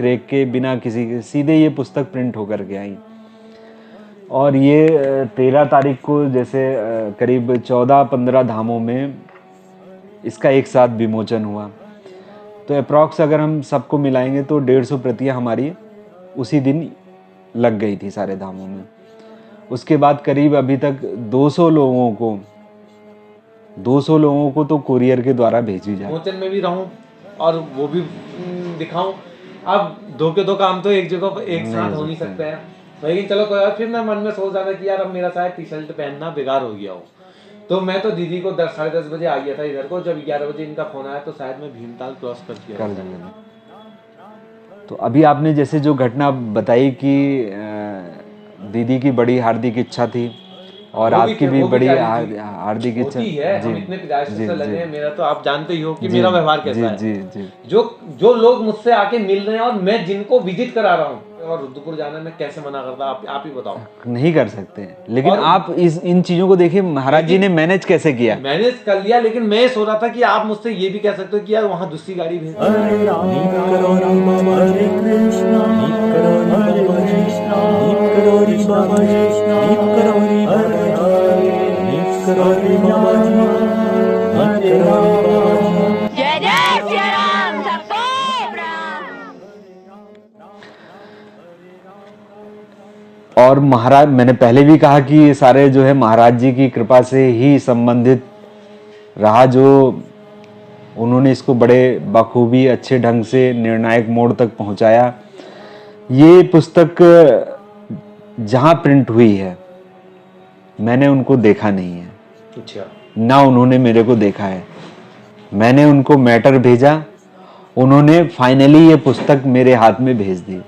रेख के बिना किसी के सीधे ये पुस्तक प्रिंट होकर के आई। और ये 13 तारीख को जैसे करीब 14-15 धामों में इसका एक साथ विमोचन हुआ। तो अप्रॉक्स अगर हम सबको मिलाएंगे तो 150 प्रतियां हमारी उसी दिन लग गई थी सारे धामों में। उसके बाद करीब अभी तक 200 लोगों को तो कुरियर के द्वारा भेजी जाए। विमोचन में भी रहूं और वो भी दिखाऊं। अब दो के दो काम तो एक जगह पर एक साथ हो नहीं सकते हैं। लेकिन चलो कोई और, फिर मैं मन में सोच रहा था कि यार अब मेरा शायद टी शर्ट पहनना बेकार हो गया हो। तो मैं तो दीदी को 10-10:30 बजे आ गया था इधर को। जब 11 बजे इनका फोन आया तो शायद मैं भीमताल क्रॉस कर दिया। तो अभी आपने जैसे जो घटना बताई कि दीदी की बड़ी हार्दिक इच्छा थी और आपकी भी बड़ी हार्दिक इच्छा है। हम इतने प्रयास से लगे हैं। मेरा तो आप जानते ही हो कि मेरा व्यवहार कैसा है। जी। जो लोग मुझसे आके मिल रहे हैं और मैं जिनको विजिट करा रहा हूँ, और रुद्रपुर जाना मैं कैसे मना करता? आप ही बताओ। नहीं कर सकते, लेकिन आप इन चीजों को देखिए महाराज जी ने मैनेज कैसे किया। मैनेज कर लिया, लेकिन मैं सो रहा था कि आप मुझसे ये भी कह सकते हो कि यार वहाँ दूसरी गाड़ी भेज। और महाराज, मैंने पहले भी कहा कि ये सारे जो है महाराज जी की कृपा से ही संबंधित रहा, जो उन्होंने इसको बड़े बखूबी अच्छे ढंग से निर्णायक मोड़ तक पहुंचाया। ये पुस्तक जहां प्रिंट हुई है मैंने उनको देखा नहीं है। अच्छा। ना उन्होंने मेरे को देखा है। मैंने उनको मैटर भेजा, उन्होंने फाइनली ये पुस्तक मेरे हाथ में भेज दी।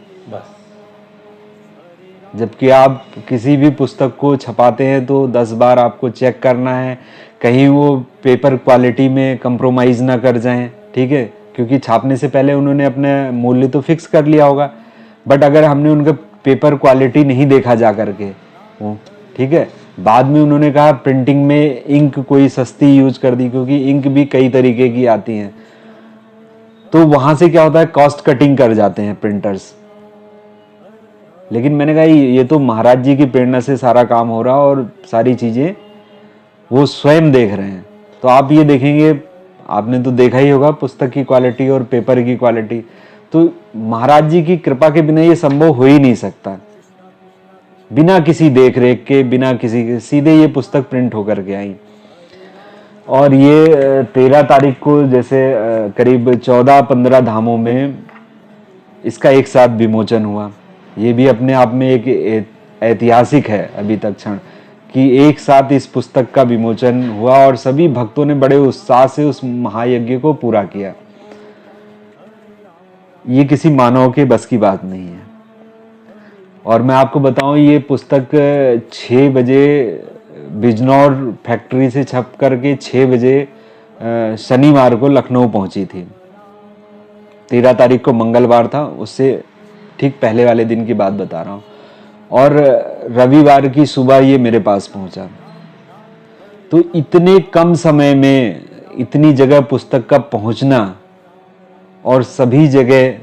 जबकि आप किसी भी पुस्तक को छपाते हैं तो 10 बार आपको चेक करना है, कहीं वो पेपर क्वालिटी में कंप्रोमाइज़ ना कर जाएं, ठीक है, क्योंकि छापने से पहले उन्होंने अपने मूल्य तो फिक्स कर लिया होगा। बट अगर हमने उनका पेपर क्वालिटी नहीं देखा जा करके वो, ठीक है, बाद में उन्होंने कहा प्रिंटिंग में इंक कोई सस्ती यूज कर दी, क्योंकि इंक भी कई तरीके की आती हैं, तो वहाँ से क्या होता है कॉस्ट कटिंग कर जाते हैं प्रिंटर्स। लेकिन मैंने कहा ये तो महाराज जी की प्रेरणा से सारा काम हो रहा और सारी चीज़ें वो स्वयं देख रहे हैं। तो आप ये देखेंगे, आपने तो देखा ही होगा पुस्तक की क्वालिटी और पेपर की क्वालिटी, तो महाराज जी की कृपा के बिना ये संभव हो ही नहीं सकता। बिना किसी देख रेख के, बिना किसी के, सीधे ये पुस्तक प्रिंट होकर के आई। और ये 13 तारीख को जैसे करीब 14-15 धामों में इसका एक साथ विमोचन हुआ। ये भी अपने आप में एक ऐतिहासिक है अभी तक क्षण कि एक साथ इस पुस्तक का विमोचन हुआ और सभी भक्तों ने बड़े उत्साह से उस महायज्ञ को पूरा किया। ये किसी मानव के बस की बात नहीं है। और मैं आपको बताऊं, ये पुस्तक 6 बजे बिजनौर फैक्ट्री से छप करके 6 बजे शनिवार को लखनऊ पहुंची थी। 13 तारीख को मंगलवार था, उससे ठीक पहले वाले दिन की बात बता रहा हूँ। और रविवार की सुबह ये मेरे पास पहुंचा। तो इतने कम समय में इतनी जगह पुस्तक का पहुंचना और सभी जगह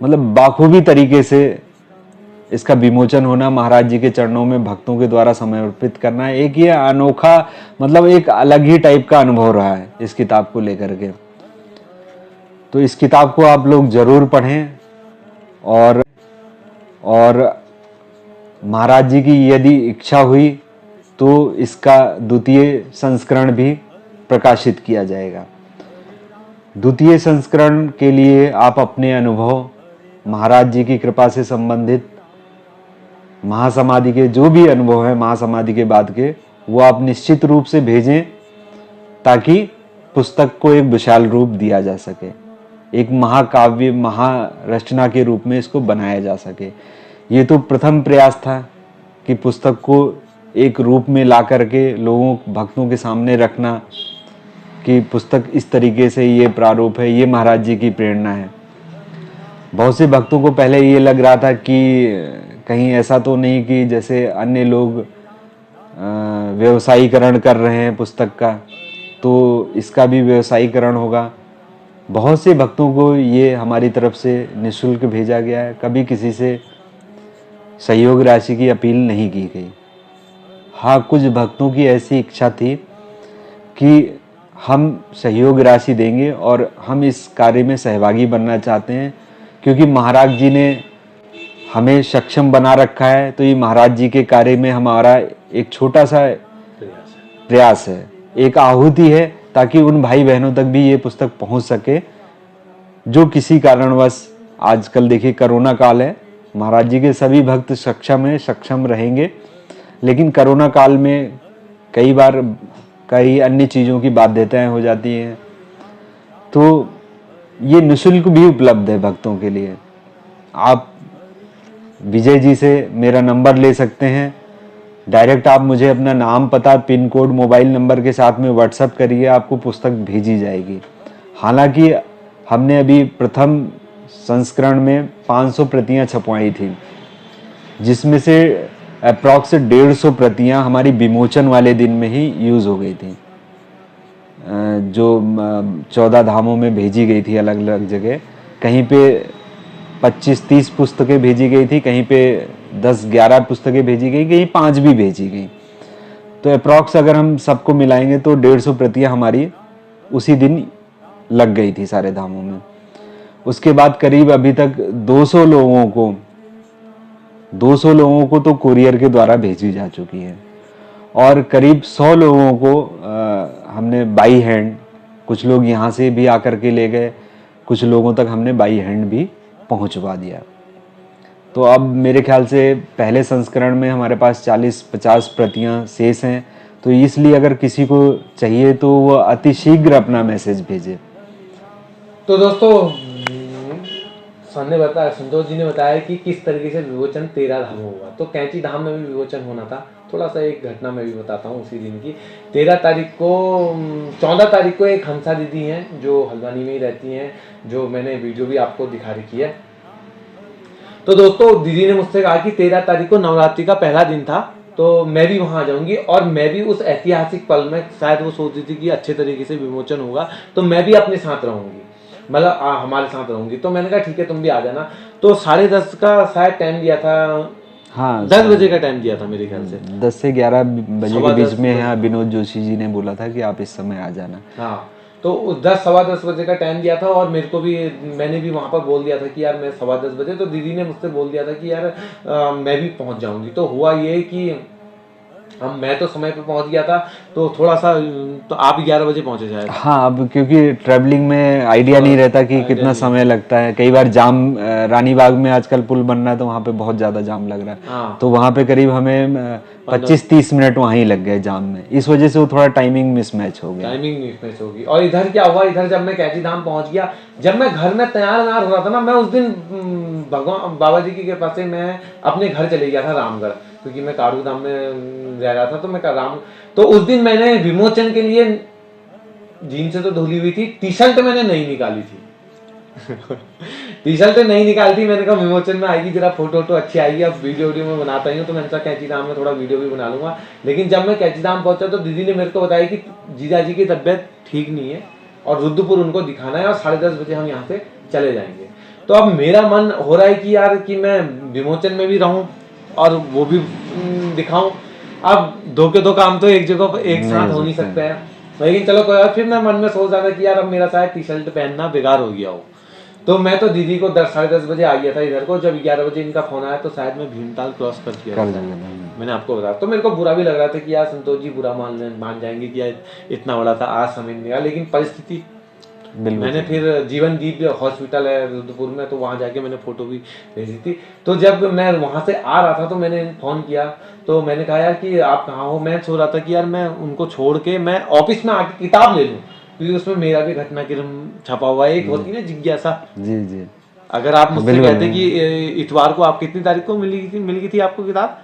मतलब बाखूबी तरीके से इसका विमोचन होना, महाराज जी के चरणों में भक्तों के द्वारा समर्पित करना, एक ये अनोखा मतलब एक अलग ही टाइप का अनुभव रहा है इस किताब को लेकर के। तो इस किताब को आप लोग जरूर पढ़ें और महाराज जी की यदि इच्छा हुई तो इसका द्वितीय संस्करण भी प्रकाशित किया जाएगा। द्वितीय संस्करण के लिए आप अपने अनुभव, महाराज जी की कृपा से संबंधित महासमाधि के जो भी अनुभव है महासमाधि के बाद के, वो आप निश्चित रूप से भेजें ताकि पुस्तक को एक विशाल रूप दिया जा सके, एक महाकाव्य महारचना के रूप में इसको बनाया जा सके। ये तो प्रथम प्रयास था कि पुस्तक को एक रूप में ला करके लोगों भक्तों के सामने रखना कि पुस्तक इस तरीके से ये प्रारूप है, ये महाराज जी की प्रेरणा है। बहुत से भक्तों को पहले ये लग रहा था कि कहीं ऐसा तो नहीं कि जैसे अन्य लोग व्यवसायीकरण कर रहे हैं पुस्तक का, तो इसका भी व्यवसायीकरण होगा। बहुत से भक्तों को ये हमारी तरफ से निःशुल्क भेजा गया है, कभी किसी से सहयोग राशि की अपील नहीं की गई। हाँ, कुछ भक्तों की ऐसी इच्छा थी कि हम सहयोग राशि देंगे और हम इस कार्य में सहभागी बनना चाहते हैं, क्योंकि महाराज जी ने हमें सक्षम बना रखा है, तो ये महाराज जी के कार्य में हमारा एक छोटा सा प्रयास है, एक आहुति है, ताकि उन भाई बहनों तक भी ये पुस्तक पहुंच सके जो किसी कारणवश, आजकल देखिए कोरोना काल है, महाराज जी के सभी भक्त सक्षम रहेंगे, लेकिन कोरोना काल में कई बार कई अन्य चीज़ों की बाध्यताएं हो जाती हैं, तो ये निःशुल्क भी उपलब्ध है भक्तों के लिए। आप विजय जी से मेरा नंबर ले सकते हैं, डायरेक्ट आप मुझे अपना नाम, पता, पिन कोड, मोबाइल नंबर के साथ में व्हाट्सएप करिए, आपको पुस्तक भेजी जाएगी। हालांकि हमने अभी प्रथम संस्करण में 500 प्रतियां छपवाई थी, जिसमें से अप्रॉक्स 150 प्रतियां हमारी विमोचन वाले दिन में ही यूज़ हो गई थी, जो 14 धामों में भेजी गई थी अलग अलग जगह। कहीं पे 25-30 पुस्तकें भेजी गई थी, कहीं पे 10-11 पुस्तकें भेजी गई, कहीं 5 भी भेजी गई। तो अप्रॉक्स अगर हम सबको मिलाएंगे तो 150 प्रतियां हमारी उसी दिन लग गई थी सारे धामों में। उसके बाद करीब अभी तक 200 लोगों को तो कुरियर के द्वारा भेजी जा चुकी है, और करीब 100 लोगों को हमने बाई हैंड, कुछ लोग यहाँ से भी आकर के ले गए, कुछ लोगों तक हमने बाई हैंड भी पहुँचवा दिया। तो अब मेरे ख्याल से पहले संस्करण में हमारे पास 40-50 प्रतियां शेष हैं, तो इसलिए अगर किसी को चाहिए तो वो अति शीघ्र अपना मैसेज भेजे। तो दोस्तों, संतोष जी ने बताया कि किस तरीके से विमोचन 13 धाम हुआ। तो कैंची धाम में भी विमोचन होना था। थोड़ा सा एक घटना मैं भी बताता हूँ उसी दिन की। 14 तारीख को एक हंसा दीदी हैं जो हल्द्वानी में ही रहती हैं, जो मैंने वीडियो भी आपको दिखा रखी है। तो दोस्तों, दीदी ने मुझसे कहा कि 13 तारीख को नवरात्रि का पहला दिन था, तो मैं भी वहां आ जाऊंगी और मैं भी उस ऐतिहासिक पल में, शायद वो सोचती थी कि अच्छे तरीके से विमोचन होगा, तो मैं भी अपने साथ रहूंगी, मतलब हमारे साथ रहूंगी। तो मैंने कहा ठीक है, तुम भी आ जाना। तो 10:30 का शायद टाइम दिया था, हाँ 10 बजे का टाइम दिया था मेरे ख्याल से, 10 से 11 बजे के बीच में। यहाँ विनोद जोशी जी ने बोला था कि आप इस समय आ जाना। हाँ, तो 10-10:15 बजे का टाइम दिया था, और मेरे को भी, मैंने भी वहाँ पर बोल दिया था कि यार मैं 10:15 बजे, तो दीदी ने मुझसे बोल दिया था कि यार मैं भी पहुँच जाऊँगी। तो हुआ ये कि मैं तो समय पे पहुंच गया था, तो थोड़ा सा, तो आप 11 बजे पहुंचे शायद। हाँ, अब क्योंकि ट्रैवलिंग में आइडिया नहीं रहता कि कितना समय लगता है। कई बार जाम, रानी बाग में आजकल पुल बन रहा है तो वहाँ पे बहुत ज्यादा जाम लग रहा है। हाँ। तो वहाँ पे करीब हमें 25-30 मिनट वहाँ ही लग गए जाम में। इस वजह से वो थोड़ा टाइमिंग मिसमैच हो गई। और इधर क्या हुआ, इधर जब मैं कैंची धाम पहुंच गया, जब मैं घर में तैयार हो रहा था ना, मैं उस दिन भगवान बाबा जी की कृपा से मैं अपने घर चले गया था रामगढ़, क्योंकि मैं कारू धाम में रह रहा था। तो मैं तो उस दिन मैंने विमोचन के लिए जीन्स से तो धुली हुई थी, टी शर्ट मैंने नहीं निकाली थी टी शर्ट नहीं निकाली थी। मैंने कहा विमोचन में आएगी, जरा फोटो अच्छी आएगी, अब वीडियो में बनाता ही हूँ, तो मैंने कहा कैंची धाम में थोड़ा वीडियो भी बना लूंगा। लेकिन जब मैं कैंची धाम पहुंचा तो दीदी ने मेरे को बताया कि जीजा जी की तबीयत ठीक नहीं है और रुद्रपुर उनको दिखाना है, और 10:30 बजे हम यहाँ से चले जाएंगे। तो अब मेरा मन हो रहा है कि यार कि मैं विमोचन में भी रहूं और वो भी दिखाऊं। अब दो के दो काम तो एक जगह एक साथ हो नहीं सकते हैं, लेकिन चलो कोई बात। फिर मैं मन में सोच रहा था कि यार अब मेरा शायद टी शर्ट पहनना बेकार हो गया हो, तो मैं तो दीदी को 10-10:30 बजे आ गया था इधर को। जब 11 बजे इनका फोन आया तो शायद मैं भीमताल क्रॉस कर दिया, मैंने आपको बताया। तो मेरे को बुरा भी लग रहा था कि यार संतोष जी बुरा मान जाएंगे कि यार इतना बड़ा था, आज समझ नहीं आया। लेकिन परिस्थिति, मैंने फिर जीवन दीप हॉस्पिटल है रुद्रपुर में, तो वहां जाके मैंने फोटो भी भेजी थी। तो जब मैं वहां से आ रहा था तो मैंने फोन किया, तो मैंने कहा यार कि आप कहाँ हो। मैं सोच रहा था कि यार मैं उनको छोड़ के मैं ऑफिस में आके किताब ले लूं, क्योंकि उसमें मेरा भी घटनाक्रम छपा हुआ है। एक होती है ना जिज्ञासा। जी जी। अगर आप मुझसे कहते कि इतवार को, आप कितनी तारीख को मिल गई थी आपको किताब?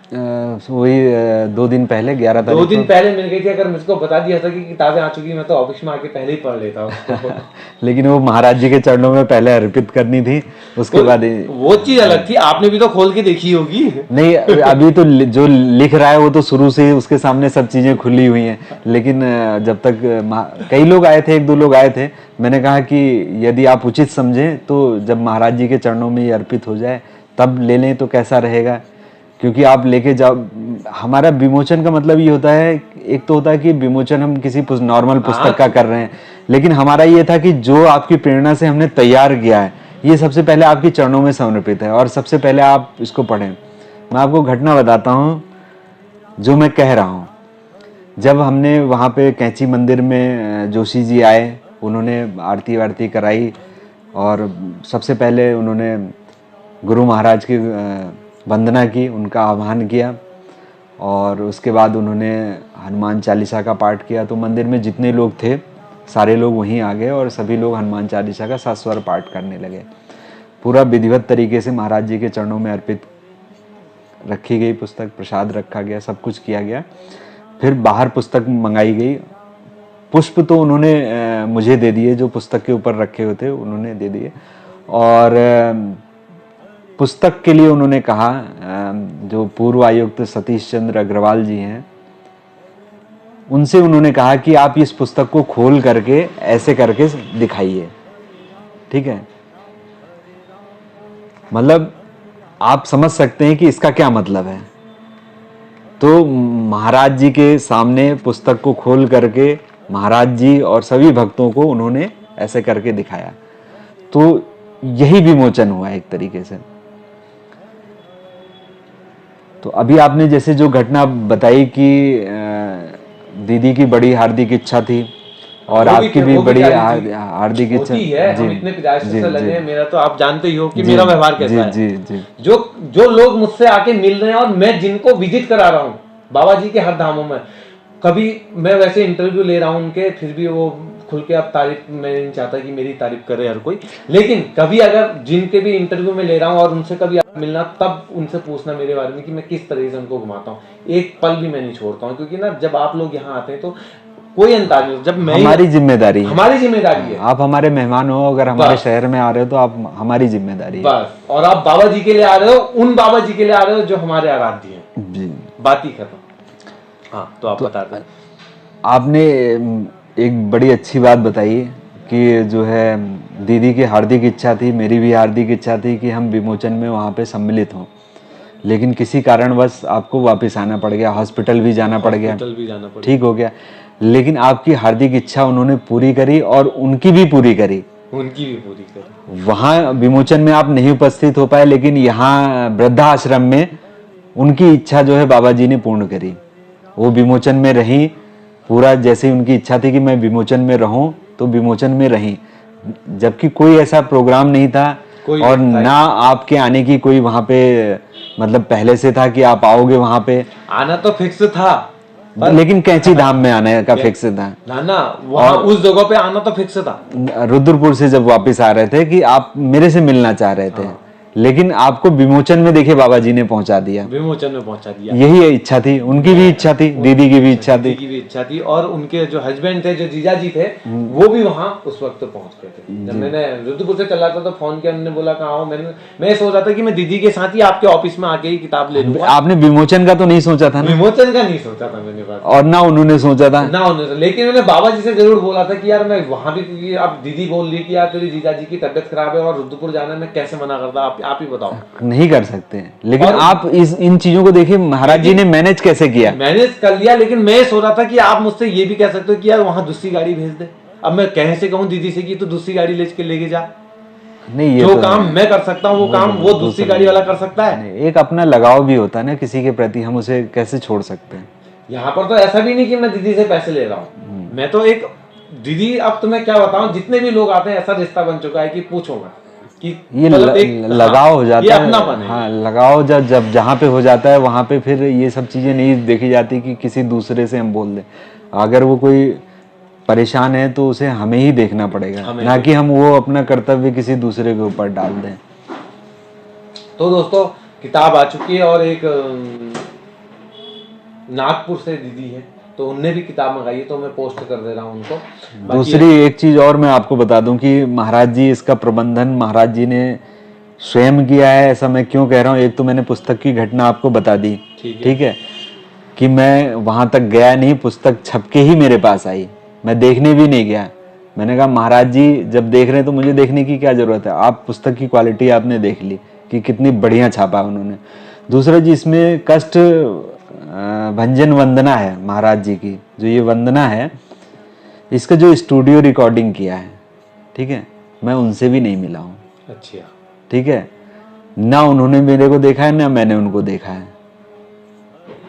वही 2 दिन पहले, 11 तारीख। 2 दिन पहले मिल गई थी। अगर मुझको बता दिया था कि किताबें आ चुकी, मैं तो ऑफिस में आके पहले ही पढ़ लेता लेकिन वो महाराज जी के चरणों में पहले अर्पित करनी थी, उसके बाद वो चीज अलग थी। आपने भी तो खोल के देखी होगी। नहीं, अभी तो जो लिख रहा है वो तो शुरू से ही उसके सामने सब चीजें खुली हुई हैं। लेकिन जब तक कई लोग आए थे, 1-2 लोग आए थे, मैंने कहा कि यदि आप उचित समझें तो जब महाराज जी के चरणों में ये अर्पित हो जाए तब ले लें तो कैसा रहेगा, क्योंकि आप लेके जाओ। हमारा विमोचन का मतलब ये होता है, एक तो होता है कि विमोचन हम किसी नॉर्मल पुस्तक का कर रहे हैं, लेकिन हमारा ये था कि जो आपकी प्रेरणा से हमने तैयार किया है ये सबसे पहले आपके चरणों में समर्पित है और सबसे पहले आप इसको पढ़ें। मैं आपको घटना बताता हूँ जो मैं कह रहा हूँ। जब हमने वहाँ पे कैंची मंदिर में जोशी जी आए, उन्होंने आरती वारती कराई और सबसे पहले उन्होंने गुरु महाराज की वंदना की, उनका आह्वान किया और उसके बाद उन्होंने हनुमान चालीसा का पाठ किया। तो मंदिर में जितने लोग थे सारे लोग वहीं आ गए और सभी लोग हनुमान चालीसा का सस्वर पाठ करने लगे। पूरा विधिवत तरीके से महाराज जी के चरणों में अर्पित रखी गई पुस्तक, प्रसाद रखा गया, सब कुछ किया गया। फिर बाहर पुस्तक मंगाई गई। पुष्प तो उन्होंने मुझे दे दिए, जो पुस्तक के ऊपर रखे हुए थे उन्होंने दे दिए। और पुस्तक के लिए उन्होंने कहा, जो पूर्व आयुक्त सतीश चंद्र अग्रवाल जी हैं, उनसे उन्होंने कहा कि आप इस पुस्तक को खोल करके ऐसे करके दिखाइए, ठीक है। मतलब आप समझ सकते हैं कि इसका क्या मतलब है। तो महाराज जी के सामने पुस्तक को खोल करके महाराज जी और सभी भक्तों को उन्होंने ऐसे करके दिखाया। तो यही विमोचन हुआ एक तरीके से। तो अभी आपने जैसे जो घटना बताई कि दीदी की बड़ी हार्दिक इच्छा थी और आपकी भी बड़ी हार्दिक इच्छा है। हम इतने प्रयास से लगे हैं। मेरा तो आप जानते ही हो कि मेरा व्यवहार कैसा है। जी जी। जो लोग मुझसे आके मिल रहे हैं और मैं जिनको विजिट करा रहा हूँ बाबा जी के हर धामों में, कभी मैं वैसे इंटरव्यू ले रहा हूँ उनके, फिर भी वो खुल के अब तारीफ, मैं नहीं चाहता कि मेरी तारीफ करे हर कोई, लेकिन कभी अगर जिनके भी इंटरव्यू में ले रहा हूँ और उनसे कभी मिलना, तब उनसे पूछना मेरे बारे में कि मैं किस तरह से उनको घुमाता हूँ। एक पल भी मैं नहीं छोड़ता हूँ, क्योंकि ना जब आप लोग यहाँ आते हैं तो कोई अंदाज नहीं, जब मैं हमारी जिम्मेदारी है। आप हमारे मेहमान हो, अगर हमारे शहर में आ रहे हो तो आप हमारी जिम्मेदारी है बस। और आप बाबा जी के लिए आ रहे हो, उन बाबा जी के लिए आ रहे हो जो हमारे आराध्य हैं जी। बात ही खत्म। हाँ, तो आप बता दें। आपने एक बड़ी अच्छी बात बताई कि जो है दीदी की हार्दिक इच्छा थी, मेरी भी हार्दिक इच्छा थी कि हम विमोचन में वहाँ पे सम्मिलित हों, लेकिन किसी कारणवश आपको वापस आना पड़ गया, हॉस्पिटल भी जाना पड़ गया, ठीक हो गया। लेकिन आपकी हार्दिक इच्छा उन्होंने पूरी करी और उनकी भी पूरी करी। वहाँ विमोचन में आप नहीं उपस्थित हो पाए, लेकिन यहाँ वृद्धाश्रम में उनकी इच्छा जो है बाबा जी ने पूर्ण करी। वो विमोचन में रही, पूरा जैसे उनकी इच्छा थी कि मैं विमोचन में रहूं तो विमोचन में रही, जबकि कोई ऐसा प्रोग्राम नहीं था और ना आपके आने की कोई वहां पे मतलब पहले से था कि आप आओगे। वहां पे आना तो फिक्स था, लेकिन कैंची धाम में आने का फिक्स था ना, वहां उस जगह पे आना तो फिक्स था। रुद्रपुर से जब वापस आ रहे थे कि आप मेरे से मिलना चाह रहे थे, लेकिन आपको विमोचन में देखिए बाबा जी ने पहुंचा दिया। यही इच्छा थी, उनकी भी इच्छा थी, दीदी की भी इच्छा थी। और उनके जो हस्बैंड थे, जो जीजा जी थे, वो भी वहां उस वक्त पहुंच गए थे। जब मैंने रुद्रपुर से चला था तो फोन किया, उन्होंने बोला कहाँ हो। मैं सोच रहा था कि मैं दीदी के साथ ही आपके ऑफिस में आके ही किताब ले लूंगा। आपने विमोचन का तो नहीं सोचा था ना? विमोचन का नहीं सोचा था मैंने बात, और ना उन्होंने सोचा था ना उन्होंने। लेकिन मैंने बाबा जी से जरूर बोला था कि यार मैं वहां भी, क्योंकि अब दीदी बोल रही कि यार तेरी जीजा जी की तबियत खराब है और रुद्रपुर जाना, मैं कैसे मना करता, आप ही बताओ। नहीं कर सकते, लेकिन आप इन चीजों को देखिए महाराज जी ने मैनेज कैसे किया। मैनेज कर लिया, लेकिन मैं सोच रहा था कि आप मुझसे ये भी कह सकते हो कि यार वहां दूसरी गाड़ी भेज दे। अब मैं कहे से कहूँ दीदी से कि तो दूसरी गाड़ी लेके जा। नहीं, ये जो तो काम मैं कर सकता हूँ वो काम वो दूसरी गाड़ी वाला कर सकता है। एक अपना लगाव भी होता है ना किसी के प्रति, हम उसे कैसे छोड़ सकते हैं। यहाँ पर तो ऐसा भी नहीं कि मैं दीदी से पैसे ले रहा हूँ, मैं तो एक दीदी, अब तुम्हें क्या बताऊं, जितने भी लोग आते हैं ऐसा रिश्ता बन चुका है कि पूछूंगा कि ये लगाव हो जाता है। हाँ, लगाव जब जहाँ पे हो जाता है वहां पे फिर ये सब चीजें नहीं देखी जाती कि किसी दूसरे से हम बोल दें। अगर वो कोई परेशान है तो उसे हमें ही देखना पड़ेगा, ना कि हम वो अपना कर्तव्य किसी दूसरे के ऊपर डाल दें। तो दोस्तों, किताब आ चुकी है और एक नागपुर से दीदी है, तो उनने भी किताब मंगाई है, तो मैं पोस्ट कर दे रहा हूँ उनको। दूसरी एक चीज और मैं आपको बता दूं कि महाराज जी, इसका प्रबंधन महाराज जी ने स्वयं किया है। ऐसा मैं क्यों कह रहा हूँ, एक तो मैंने पुस्तक की घटना आपको बता दी, ठीक है, कि मैं वहां तक गया नहीं, पुस्तक छपके ही मेरे पास आई, मैं देखने भी नहीं गया। मैंने कहा महाराज जी जब देख रहे हैं तो मुझे देखने की क्या जरूरत है, आप पुस्तक की क्वालिटी आपने देख ली कि कितनी बढ़िया छापा उन्होंने। दूसरा जी इसमें कष्ट भंजन वंदना है महाराज जी की, जो ये वंदना है इसका जो स्टूडियो रिकॉर्डिंग किया है, ठीक है, मैं उनसे भी नहीं मिला हूँ। अच्छा, ठीक है, ना उन्होंने मेरे को देखा है ना मैंने उनको देखा है।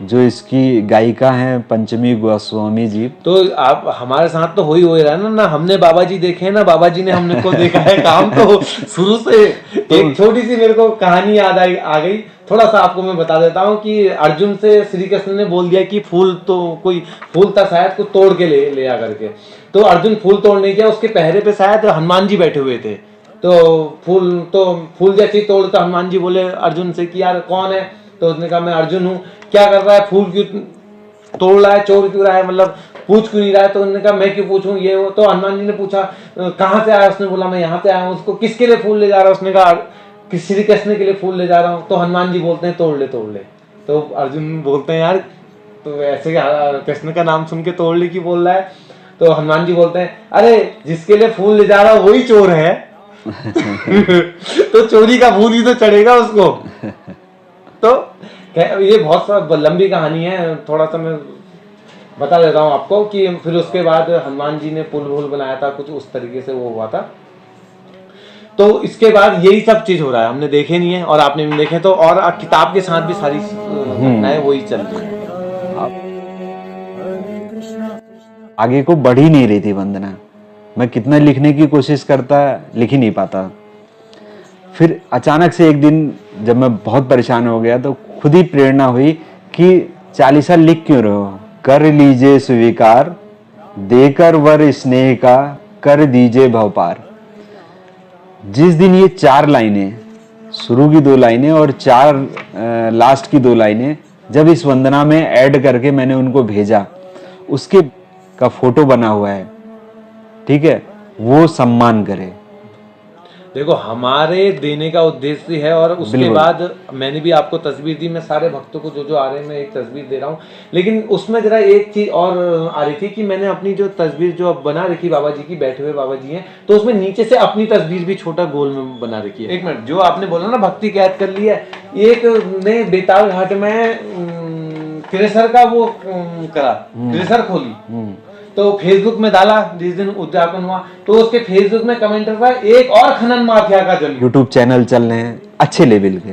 जो इसकी गायिका हैं पंचमी गोस्वामी जी, तो आप हमारे साथ तो हो ही रहा है ना हमने बाबा जी देखे हैं ना बाबा जी ने हमने को देखा है। काम तो शुरू से एक छोटी सी मेरे को कहानी याद आ गई, थोड़ा सा आपको मैं बता देता हूँ कि अर्जुन से श्री कृष्ण ने बोल दिया कि फूल, तो कोई फूल था शायद, को तोड़ के ले आ करके, तो अर्जुन फूल तोड़ने गया, उसके पहरे पे शायद हनुमान जी बैठे हुए थे, तो फूल जैसे ही तोड़ता हनुमान जी बोले अर्जुन से कि यार कौन है, तो उसने कहा मैं अर्जुन हूँ, क्या कर रहा है, फूल क्यों तोड़ रहा है, चोर क्यों रहा है, मतलब पूछ क्यों नहीं रहा है, तो उन्होंने कहा मैं क्यों पूछूं ये वो। तो हनुमान जी ने पूछा कहाँ से आया, उसने बोला मैं यहाँ से आया हूँ। उसको किसके लिए फूल ले जा रहा है, उसने कहा श्री कृष्ण के लिए फूल ले जा रहा हूँ। तो हनुमान जी बोलते हैं तोड़ ले तोड़ ले। तो अर्जुन बोलते हैं यार तो ऐसे कृष्ण का नाम सुन के तोड़ ले की बोल रहा है। तो हनुमान जी बोलते हैं अरे जिसके लिए फूल ले जा रहा वही चोर है। तो चोरी का फूल ही तो चढ़ेगा उसको। तो ये बहुत लंबी कहानी है, थोड़ा सा मैं बता देता हूँ आपको कि फिर उसके बाद हनुमान जी ने पुल वुल बनाया था, कुछ उस तरीके से वो हुआ था। तो इसके बाद यही सब चीज हो रहा है, हमने देखे नहीं है और आपने भी देखे, तो और किताब के साथ भी सारी घटनाएं वही चल रही है। आगे को बढ़ ही नहीं रही थी वंदना, मैं कितना लिखने की कोशिश करता लिख ही नहीं पाता। फिर अचानक से एक दिन जब मैं बहुत परेशान हो गया तो खुद ही प्रेरणा हुई कि 40 साल लिख क्यों रहे हो, कर लीजिए स्वीकार, देकर वर स्नेह का कर दीजिए भवपार। जिस दिन ये 4 लाइनें, शुरू की 2 लाइनें और 4 लास्ट की 2 लाइनें जब इस वंदना में ऐड करके मैंने उनको भेजा, उसके का फोटो बना हुआ है, ठीक है, वो सम्मान करे। देखो हमारे देने का उद्देश्य है। और उसके बाद मैंने भी आपको तस्वीर दी, मैं सारे भक्तों को जो आ रहे हैं मैं एक तस्वीर दे रहा हूँ। लेकिन उसमें जरा एक चीज और आ रही थी कि मैंने अपनी जो तस्वीर जो अब बना रखी बाबा जी की, बैठे हुए बाबा जी हैं, तो उसमें नीचे से अपनी तस्वीर भी छोटा गोल में बना रखी है। एक मिनट, जो आपने बोला ना भक्ति कैद कर ली है, एक ने बेताल घाट में क्रेशर का वो करा, क्रेशर खोली, तो फेसबुक में डाला जिस दिन उद्यापन हुआ, तो उसके फेसबुक में कमेंट था एक और खनन माफिया का जन्म। यूट्यूब चैनल चल रहे हैं अच्छे लेवल के,